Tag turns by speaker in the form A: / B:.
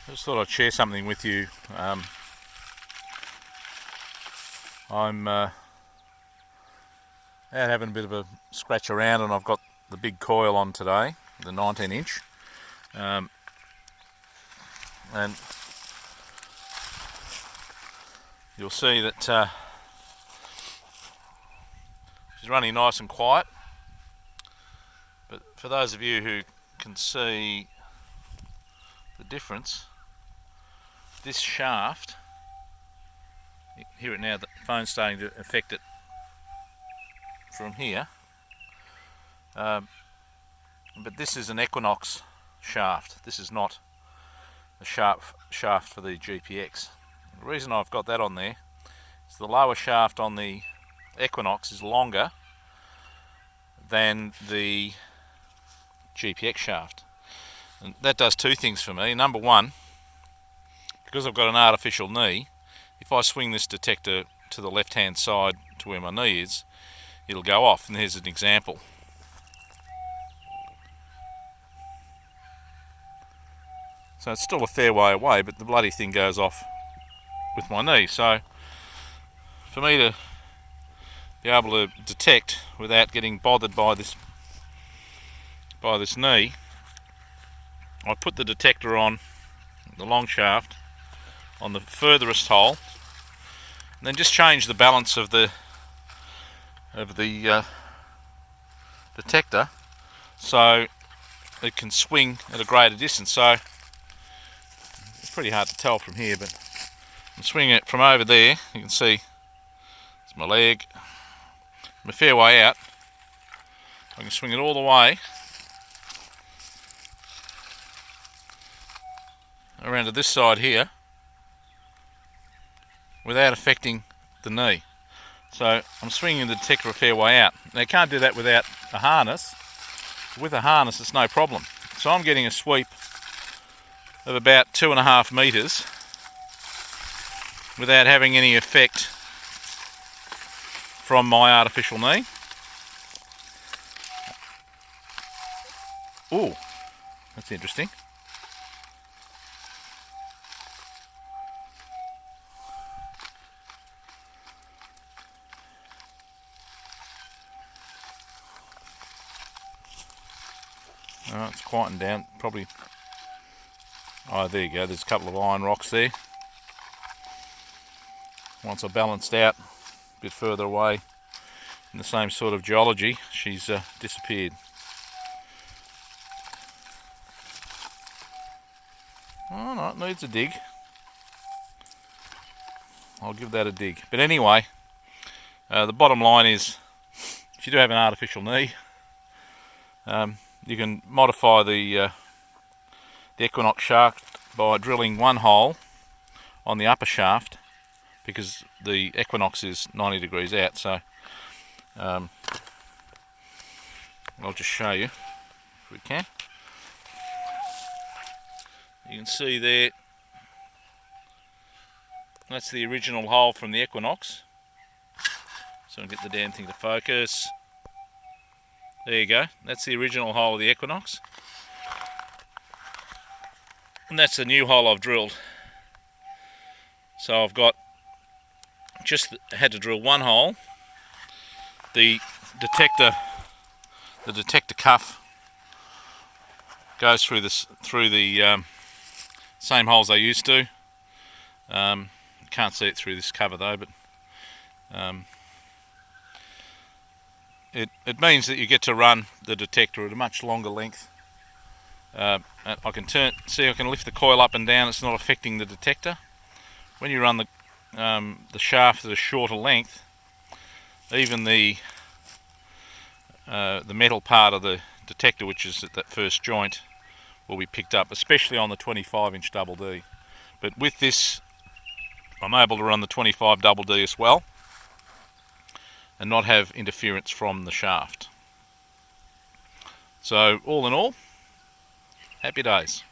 A: I just thought I'd share something with you. I'm out having a bit of a scratch around, and I've got the big coil on today, the 19 inch, and you'll see that she's running nice and quiet. But for those of you who can see the difference, this shaft, you can hear it now, the phone's starting to affect it from here, but this is an Equinox shaft. This is not a shaft for the GPX. The reason I've got that on there is the lower shaft on the Equinox is longer than the GPX shaft, and that does two things for me. Number one, because I've got an artificial knee, if I swing this detector to the left hand side to where my knee is, it'll go off. And here's an example. So it's still a fair way away, but the bloody thing goes off with my knee. So for me to be able to detect without getting bothered by this knee, I put the detector on the long shaft on the furthest hole, and then just change the balance of the detector so it can swing at a greater distance. So it's pretty hard to tell from here, but I'm swinging it from over there. You can see it's my leg. I'm a fair way out. I can swing it all the way around to this side here without affecting the knee. So I'm swinging the detector a fair way out. Now you can't do that without a harness. With a harness it's no problem. So I'm getting a sweep of about 2.5 meters without having any effect from my artificial knee. Ooh, that's interesting. Oh, it's quieting down, probably. Oh, there you go, there's a couple of iron rocks there. Once I balanced out a bit further away in the same sort of geology, she's disappeared. Oh no, it needs a dig. I'll give that a dig. But anyway, the bottom line is, if you do have an artificial knee, you can modify the Equinox shaft by drilling one hole on the upper shaft, because the Equinox is 90 degrees out. So I'll just show you if we can. You can see there, that's the original hole from the Equinox. So I'll get the damn thing to focus. There you go, that's the original hole of the Equinox. And that's the new hole I've drilled. So I've got just had to drill one hole. The detector cuff goes through the same holes I used to. Can't see it through this cover though, but it means that you get to run the detector at a much longer length. I can I can lift the coil up and down. It's not affecting the detector. When you run the shaft at a shorter length, even the metal part of the detector, which is at that first joint, will be picked up, especially on the 25 inch double D. But with this, I'm able to run the 25 double D as well and not have interference from the shaft. So all in all, happy days.